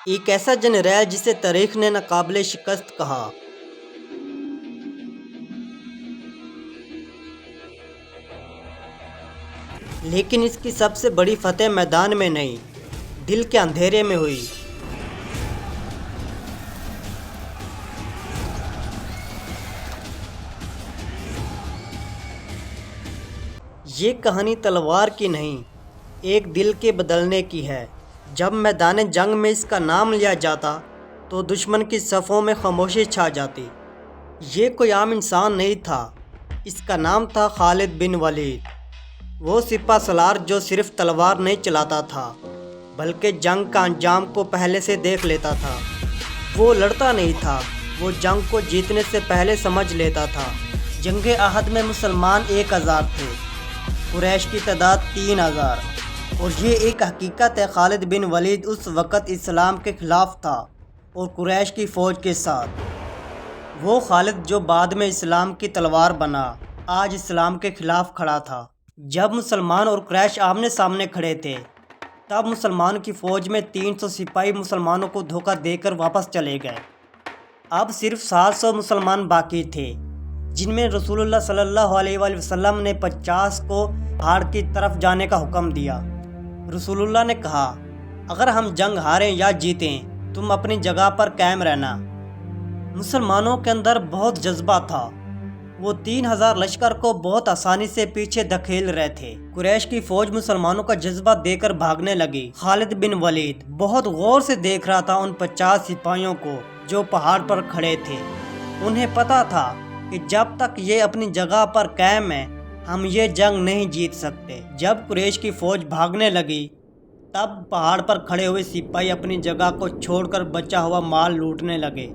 ایک ایسا جنرل جسے تاریخ نے ناقابل شکست کہا۔ لیکن اس کی سب سے بڑی فتح میدان میں نہیں، دل کے اندھیرے میں ہوئی۔ یہ کہانی تلوار کی نہیں، ایک دل کے بدلنے کی ہے۔ جب میدان جنگ میں اس کا نام لیا جاتا تو دشمن کی صفوں میں خاموشی چھا جاتی۔ یہ کوئی عام انسان نہیں تھا، اس کا نام تھا خالد بن ولید۔ وہ سپہ سالار جو صرف تلوار نہیں چلاتا تھا بلکہ جنگ کا انجام کو پہلے سے دیکھ لیتا تھا۔ وہ لڑتا نہیں تھا، وہ جنگ کو جیتنے سے پہلے سمجھ لیتا تھا۔ جنگ احد میں مسلمان 1000 تھے، قریش کی تعداد 3000، اور یہ ایک حقیقت ہے، خالد بن ولید اس وقت اسلام کے خلاف تھا اور قریش کی فوج کے ساتھ۔ وہ خالد جو بعد میں اسلام کی تلوار بنا، آج اسلام کے خلاف کھڑا تھا۔ جب مسلمان اور قریش آمنے سامنے کھڑے تھے تب مسلمان کی فوج میں 300 سپاہی مسلمانوں کو دھوکہ دے کر واپس چلے گئے۔ اب صرف 700 مسلمان باقی تھے، جن میں رسول اللہ صلی اللہ علیہ وآلہ وسلم نے 50 کو پہاڑ کی طرف جانے کا حکم دیا۔ رسول اللہ نے کہا، اگر ہم جنگ ہاریں یا جیتیں تم اپنی جگہ پر قائم رہنا۔ مسلمانوں کے اندر بہت جذبہ تھا، وہ 3000 لشکر کو بہت آسانی سے پیچھے دھکیل رہے تھے۔ قریش کی فوج مسلمانوں کا جذبہ دے کر بھاگنے لگی۔ خالد بن ولید بہت غور سے دیکھ رہا تھا ان 50 سپاہیوں کو جو پہاڑ پر کھڑے تھے۔ انہیں پتا تھا کہ جب تک یہ اپنی جگہ پر قائم ہیں ہم یہ جنگ نہیں جیت سکتے۔ جب قریش کی فوج بھاگنے لگی تب پہاڑ پر کھڑے ہوئے سپاہی اپنی جگہ کو چھوڑ کر بچا ہوا مال لوٹنے لگے۔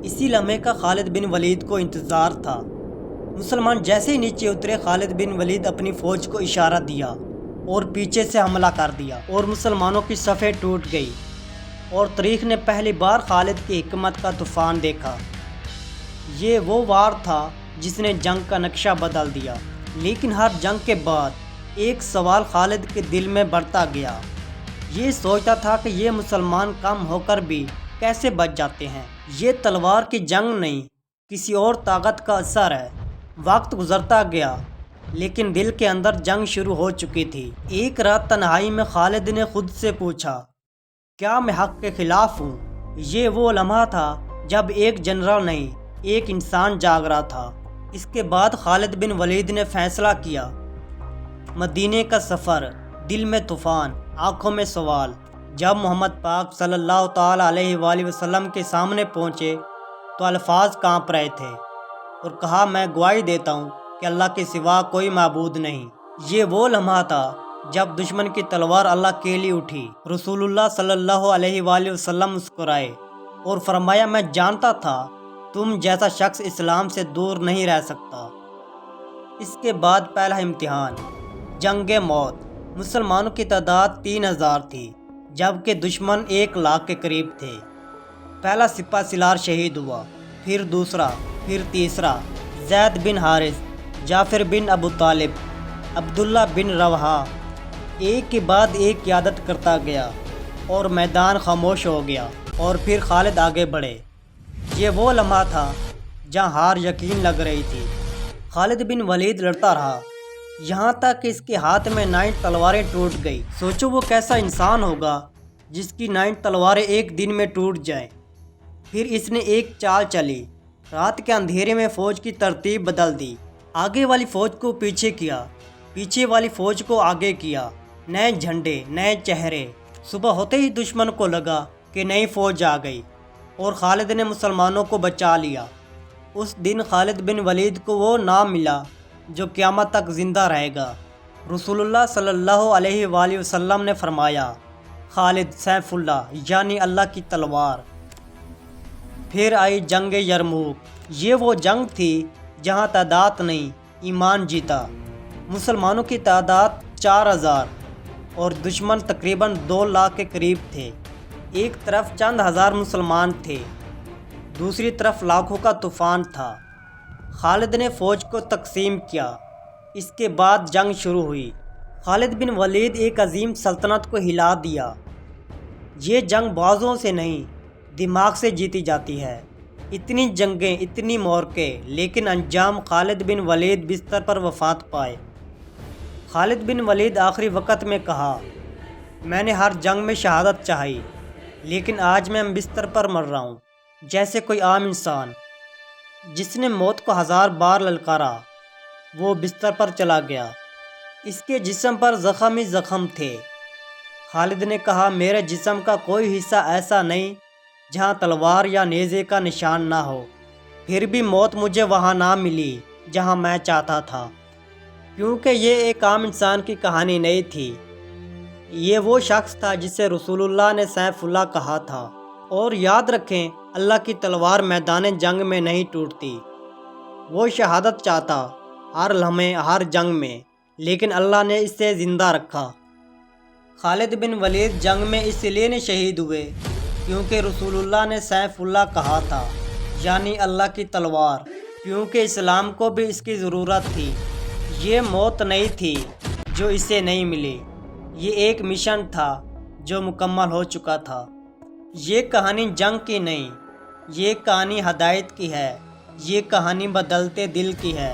اسی لمحے کا خالد بن ولید کو انتظار تھا۔ مسلمان جیسے ہی نیچے اترے، خالد بن ولید اپنی فوج کو اشارہ دیا اور پیچھے سے حملہ کر دیا، اور مسلمانوں کی صفیں ٹوٹ گئی، اور تاریخ نے پہلی بار خالد کی حکمت کا طوفان دیکھا۔ یہ وہ وار تھا جس نے جنگ کا نقشہ بدل دیا۔ لیکن ہر جنگ کے بعد ایک سوال خالد کے دل میں بڑھتا گیا۔ یہ سوچتا تھا کہ یہ مسلمان کم ہو کر بھی کیسے بچ جاتے ہیں۔ یہ تلوار کی جنگ نہیں، کسی اور طاقت کا اثر ہے۔ وقت گزرتا گیا لیکن دل کے اندر جنگ شروع ہو چکی تھی۔ ایک رات تنہائی میں خالد نے خود سے پوچھا، کیا میں حق کے خلاف ہوں؟ یہ وہ لمحہ تھا جب ایک جنرل نہیں، ایک انسان جاگ رہا تھا۔ اس کے بعد خالد بن ولید نے فیصلہ کیا۔ مدینے کا سفر، دل میں طوفان، آنکھوں میں سوال۔ جب محمد پاک صلی اللہ تعالیٰ علیہ وآلہ وسلم کے سامنے پہنچے تو الفاظ کانپ رہے تھے، اور کہا، میں گواہی دیتا ہوں کہ اللہ کے سوا کوئی معبود نہیں۔ یہ وہ لمحہ تھا جب دشمن کی تلوار اللہ کے لیے اٹھی۔ رسول اللہ صلی اللہ علیہ وآلہ وسلم مسکرائے اور فرمایا، میں جانتا تھا تم جیسا شخص اسلام سے دور نہیں رہ سکتا۔ اس کے بعد پہلا امتحان، جنگ موت۔ مسلمانوں کی تعداد 3000 تھی جبکہ دشمن 1,00,000 کے قریب تھے۔ پہلا سپہ سالار شہید ہوا، پھر دوسرا، پھر تیسرا۔ زید بن حارث، جعفر بن ابو طالب، عبداللہ بن رواحہ، ایک کے بعد ایک قیادت کرتا گیا اور میدان خاموش ہو گیا، اور پھر خالد آگے بڑھے۔ یہ وہ لمحہ تھا جہاں ہار یقین لگ رہی تھی۔ خالد بن ولید لڑتا رہا یہاں تک کہ اس کے ہاتھ میں 9 تلواریں ٹوٹ گئی۔ سوچو وہ کیسا انسان ہوگا جس کی 9 تلواریں ایک دن میں ٹوٹ جائیں۔ پھر اس نے ایک چال چلی، رات کے اندھیرے میں فوج کی ترتیب بدل دی۔ آگے والی فوج کو پیچھے کیا، پیچھے والی فوج کو آگے کیا۔ نئے جھنڈے، نئے چہرے۔ صبح ہوتے ہی دشمن کو لگا کہ نئی فوج آ گئی، اور خالد نے مسلمانوں کو بچا لیا۔ اس دن خالد بن ولید کو وہ نام ملا جو قیامت تک زندہ رہے گا۔ رسول اللہ صلی اللہ علیہ وآلہ وسلم نے فرمایا، خالد سیف اللہ، یعنی اللہ کی تلوار۔ پھر آئی جنگ یرموک۔ یہ وہ جنگ تھی جہاں تعداد نہیں، ایمان جیتا۔ مسلمانوں کی تعداد 4000 اور دشمن تقریباً 2,00,000 کے قریب تھے۔ ایک طرف چند ہزار مسلمان تھے، دوسری طرف لاکھوں کا طوفان تھا۔ خالد نے فوج کو تقسیم کیا۔ اس کے بعد جنگ شروع ہوئی۔ خالد بن ولید ایک عظیم سلطنت کو ہلا دیا۔ یہ جنگ بازوں سے نہیں دماغ سے جیتی جاتی ہے۔ اتنی جنگیں، اتنی معرکے، لیکن انجام خالد بن ولید بستر پر وفات پائے۔ خالد بن ولید آخری وقت میں کہا، میں نے ہر جنگ میں شہادت چاہی، لیکن آج میں بستر پر مر رہا ہوں جیسے کوئی عام انسان۔ جس نے موت کو 1000 بار للکارا وہ بستر پر چلا گیا۔ اس کے جسم پر زخم ہی زخم تھے۔ خالد نے کہا، میرے جسم کا کوئی حصہ ایسا نہیں جہاں تلوار یا نیزے کا نشان نہ ہو، پھر بھی موت مجھے وہاں نہ ملی جہاں میں چاہتا تھا، کیونکہ یہ ایک عام انسان کی کہانی نہیں تھی۔ یہ وہ شخص تھا جسے رسول اللہ نے سیف اللہ کہا تھا۔ اور یاد رکھیں، اللہ کی تلوار میدان جنگ میں نہیں ٹوٹتی۔ وہ شہادت چاہتا ہر لمحے، ہر جنگ میں، لیکن اللہ نے اسے زندہ رکھا۔ خالد بن ولید جنگ میں اس لیے نہیں شہید ہوئے کیونکہ رسول اللہ نے سیف اللہ کہا تھا، یعنی اللہ کی تلوار، کیونکہ اسلام کو بھی اس کی ضرورت تھی۔ یہ موت نہیں تھی جو اسے نہیں ملی، یہ ایک مشن تھا جو مکمل ہو چکا تھا۔ یہ کہانی جنگ کی نہیں، یہ کہانی ہدایت کی ہے، یہ کہانی بدلتے دل کی ہے۔